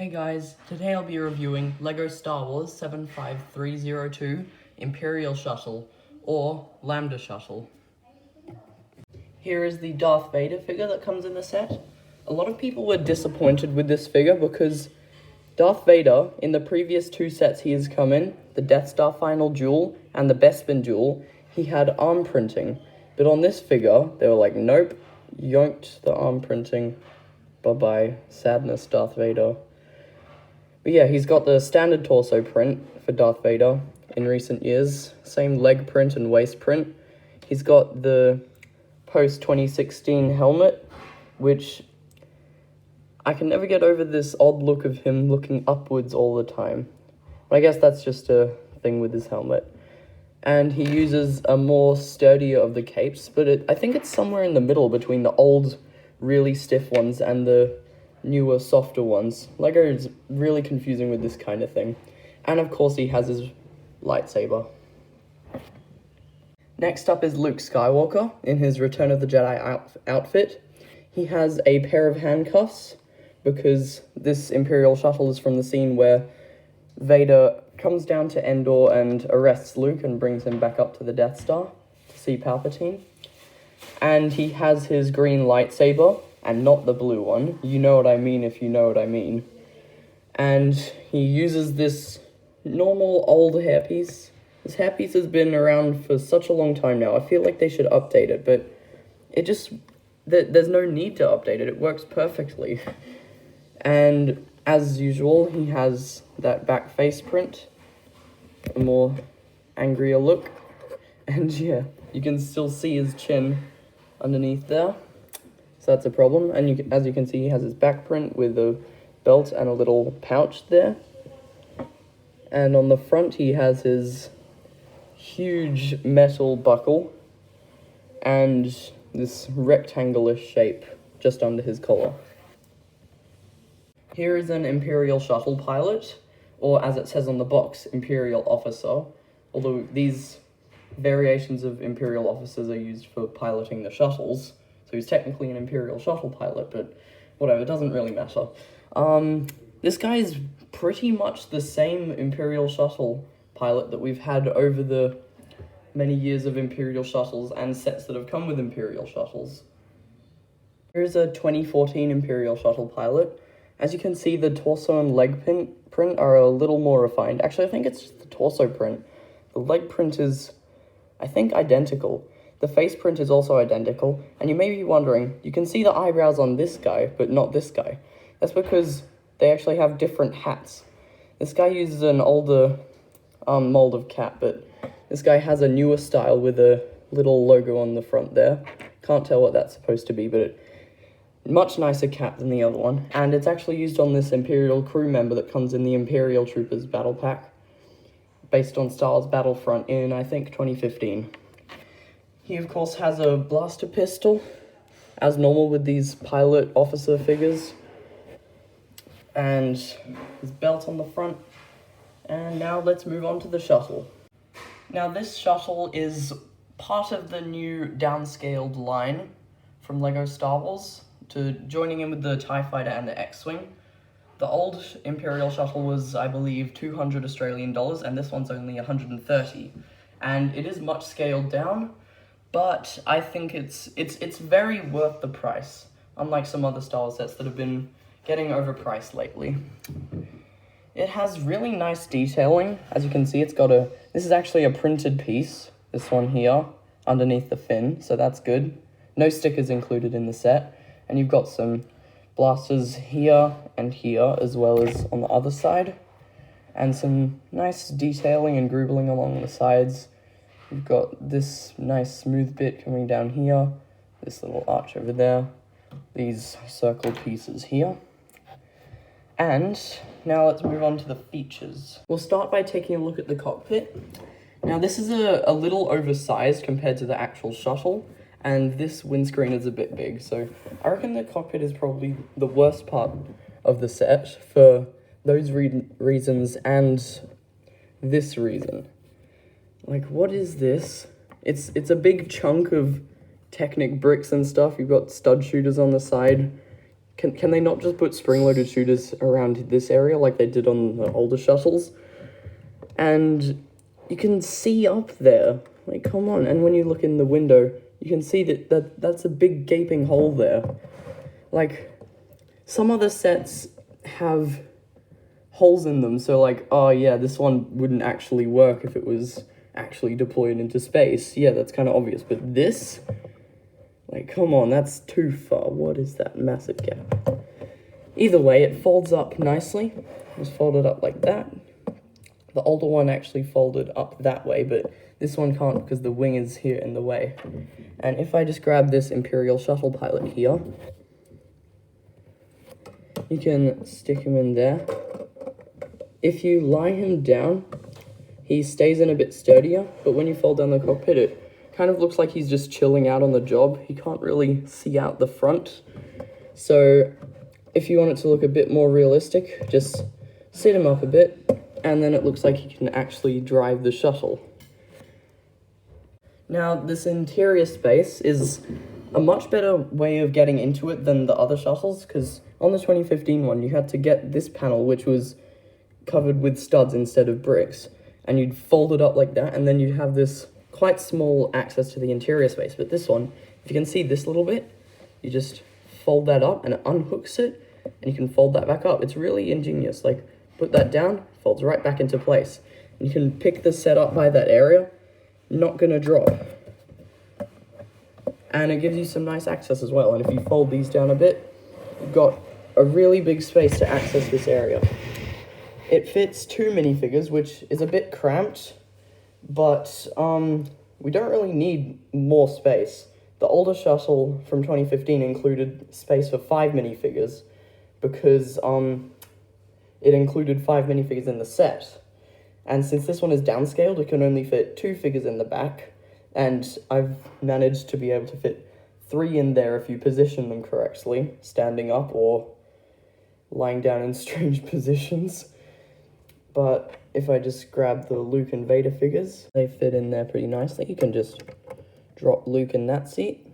Hey guys, today I'll be reviewing LEGO Star Wars 75302 Imperial Shuttle, or Lambda Shuttle. Here is the Darth Vader figure that comes in the set. A lot of people were disappointed with this figure because Darth Vader, in the previous two sets he has come in, the Death Star Final Duel and the Bespin Duel, he had arm printing. But on this figure, they were like, nope, yoinked the arm printing. Bye-bye, sadness, Darth Vader. But yeah, he's got the standard torso print for Darth Vader in recent years. Same leg print and waist print. He's got the post-2016 helmet, which I can never get over this odd look of him looking upwards all the time. I guess that's just a thing with his helmet. And he uses a more sturdier of the capes, but I think it's somewhere in the middle between the old, really stiff ones and the newer, softer ones. LEGO is really confusing with this kind of thing. And of course he has his lightsaber. Next up is Luke Skywalker in his Return of the Jedi outfit. He has a pair of handcuffs because this Imperial Shuttle is from the scene where Vader comes down to Endor and arrests Luke and brings him back up to the Death Star to see Palpatine. And he has his green lightsaber, and not the blue one. You know what I mean if you know what I mean. And he uses this normal old hairpiece. This hairpiece has been around for such a long time now. I feel like they should update it, but it just, there's no need to update it. It works perfectly. And as usual, he has that back face print, a more angrier look. And yeah, you can still see his chin underneath there. So that's a problem, and as you can see, he has his back print with a belt and a little pouch there. And on the front, he has his huge metal buckle and this rectangular shape just under his collar. Here is an Imperial Shuttle pilot, or as it says on the box, Imperial Officer, although these variations of Imperial officers are used for piloting the shuttles. So he's technically an Imperial Shuttle pilot, but whatever, it doesn't really matter. This guy is pretty much the same Imperial Shuttle pilot that we've had over the many years of Imperial Shuttles and sets that have come with Imperial Shuttles. Here's a 2014 Imperial Shuttle pilot. As you can see, the torso and leg print are a little more refined. Actually, I think it's just the torso print. The leg print is, I think, identical. The face print is also identical, and you may be wondering, you can see the eyebrows on this guy, but not this guy. That's because they actually have different hats. This guy uses an older mold of cap, but this guy has a newer style with a little logo on the front there. Can't tell what that's supposed to be, but much nicer cap than the other one. And it's actually used on this Imperial crew member that comes in the Imperial Troopers battle pack, based on Star Wars Battlefront in, I think, 2015. He, of course, has a blaster pistol, as normal with these pilot officer figures, and his belt on the front. And now let's move on to the shuttle. Now, this shuttle is part of the new downscaled line from LEGO Star Wars, to joining in with the TIE Fighter and the X-Wing. The old Imperial Shuttle was, I believe, $200 Australian, and this one's only 130. And it is much scaled down, but I think it's very worth the price, unlike some other Star Wars sets that have been getting overpriced lately. It has really nice detailing. As you can see, this is actually a printed piece, this one here, underneath the fin, so that's good. No stickers included in the set, and you've got some blasters here and here, as well as on the other side, and some nice detailing and groovling along the sides. You've got this nice smooth bit coming down here, this little arch over there, these circle pieces here. And now let's move on to the features. We'll start by taking a look at the cockpit. Now this is a little oversized compared to the actual shuttle, and this windscreen is a bit big, so I reckon the cockpit is probably the worst part of the set for those reasons and this reason. Like, what is this? It's a big chunk of Technic bricks and stuff. You've got stud shooters on the side, Can they not just put spring-loaded shooters around this area like they did on the older shuttles? And you can see up there. Like, come on. And when you look in the window, you can see that's a big gaping hole there. Like, some other sets have holes in them, so like, oh yeah, this one wouldn't actually work if it was actually deployed into space. Yeah, that's kind of obvious, but this, like, come on, that's too far. What is that massive gap? Either way, it folds up nicely. It's folded up like that. The older one actually folded up that way, but this one can't because the wing is here in the way. And if I just grab this Imperial Shuttle Pilot here, you can stick him in there. If you lie him down, he stays in a bit sturdier, but when you fold down the cockpit, it kind of looks like he's just chilling out on the job. He can't really see out the front. So if you want it to look a bit more realistic, just sit him up a bit, and then it looks like he can actually drive the shuttle. Now, this interior space is a much better way of getting into it than the other shuttles, because on the 2015 one, you had to get this panel, which was covered with studs instead of bricks, and you'd fold it up like that, and then you'd have this quite small access to the interior space. But this one, if you can see this little bit, you just fold that up, and it unhooks it, and you can fold that back up. It's really ingenious. Like, put that down, folds right back into place. And you can pick the set up by that area, not gonna drop. And it gives you some nice access as well. And if you fold these down a bit, you've got a really big space to access this area. It fits 2 minifigures, which is a bit cramped, but we don't really need more space. The older shuttle from 2015 included space for 5 minifigures because it included 5 minifigures in the set. And since this one is downscaled, it can only fit 2 figures in the back, and I've managed to be able to fit 3 in there if you position them correctly, standing up or lying down in strange positions. But if I just grab the Luke and Vader figures, they fit in there pretty nicely. You can just drop Luke in that seat,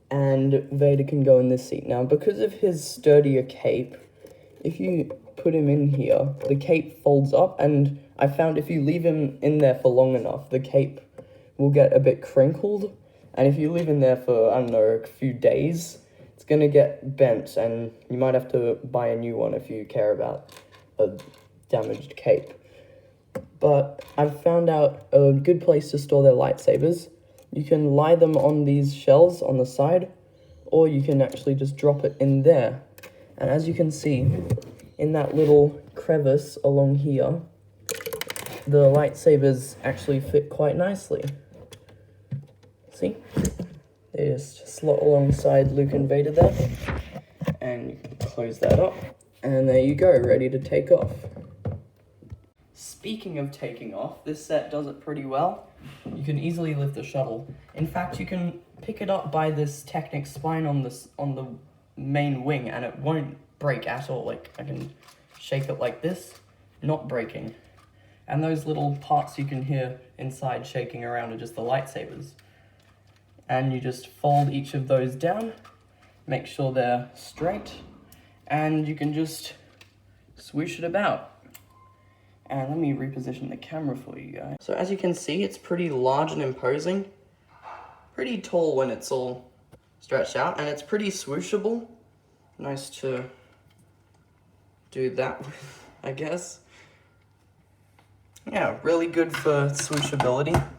and Vader can go in this seat. Now, because of his sturdier cape, if you put him in here, the cape folds up, and I found if you leave him in there for long enough, the cape will get a bit crinkled, and if you leave him there for, I don't know, a few days, it's gonna get bent, and you might have to buy a new one if you care about a damaged cape. But I've found out a good place to store their lightsabers. You can lie them on these shelves on the side, or you can actually just drop it in there. And as you can see, in that little crevice along here, the lightsabers actually fit quite nicely. See? They just slot alongside Luke and Vader there. And you can close that up. And there you go, ready to take off. Speaking of taking off, this set does it pretty well. You can easily lift the shuttle. In fact, you can pick it up by this Technic spine on the main wing, and it won't break at all. Like, I can shake it like this, not breaking. And those little parts you can hear inside shaking around are just the lightsabers. And you just fold each of those down, make sure they're straight, and you can just swoosh it about. And let me reposition the camera for you guys. So as you can see, it's pretty large and imposing. Pretty tall when it's all stretched out, and it's pretty swooshable. Nice to do that with, I guess. Yeah, really good for swooshability.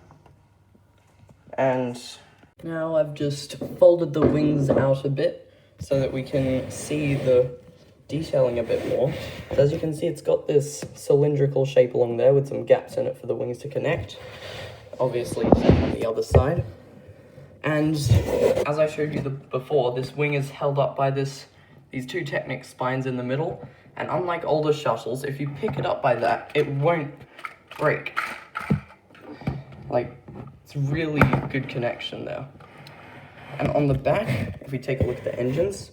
And now I've just folded the wings out a bit so that we can see the detailing a bit more. So as you can see, it's got this cylindrical shape along there with some gaps in it for the wings to connect. Obviously, same on the other side. And as I showed you before, this wing is held up by these 2 Technic spines in the middle. And unlike older shuttles, if you pick it up by that, it won't break. Like, it's really good connection there. And on the back, if we take a look at the engines,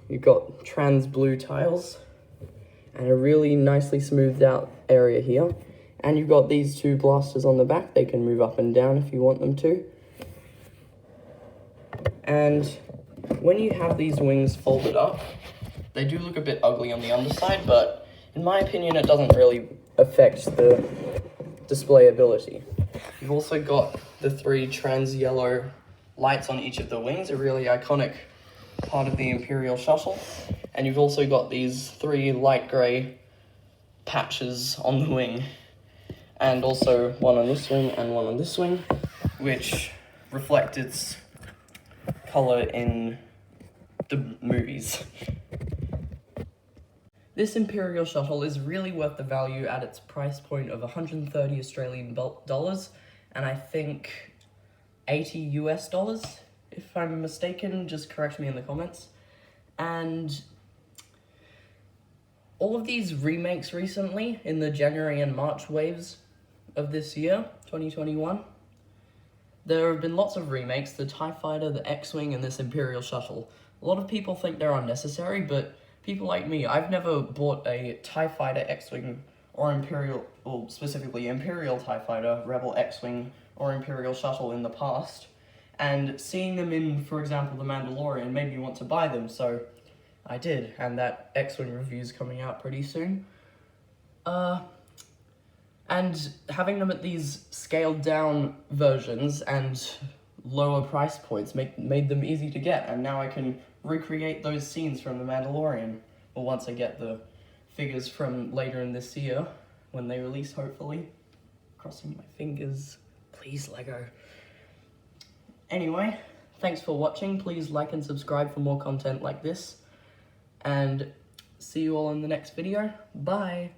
you've got trans blue tiles and a really nicely smoothed out area here. And you've got these 2 blasters on the back. They can move up and down if you want them to. And when you have these wings folded up, they do look a bit ugly on the underside, but in my opinion, it doesn't really affect the displayability. You've also got the 3 trans yellow lights on each of the wings, a really iconic part of the Imperial Shuttle. And you've also got these 3 light grey patches on the wing, and also one on this wing and one on this wing, which reflect its colour in the movies. This Imperial Shuttle is really worth the value at its price point of 130 Australian dollars, and I think 80 US dollars. If I'm mistaken, just correct me in the comments. And all of these remakes recently, in the January and March waves of this year, 2021, there have been lots of remakes, the TIE Fighter, the X-Wing, and this Imperial Shuttle. A lot of people think they're unnecessary, but people like me, I've never bought a TIE Fighter, X-Wing, or specifically Imperial TIE Fighter, Rebel X-Wing, or Imperial Shuttle in the past, and seeing them in, for example, The Mandalorian made me want to buy them, so I did, and that X-Wing review's coming out pretty soon. And having them at these scaled down versions and lower price points made them easy to get, and now I can recreate those scenes from The Mandalorian, or once I get the figures from later in this year, when they release, hopefully. Crossing my fingers. Please, LEGO. Anyway, thanks for watching. Please like and subscribe for more content like this, and see you all in the next video. Bye!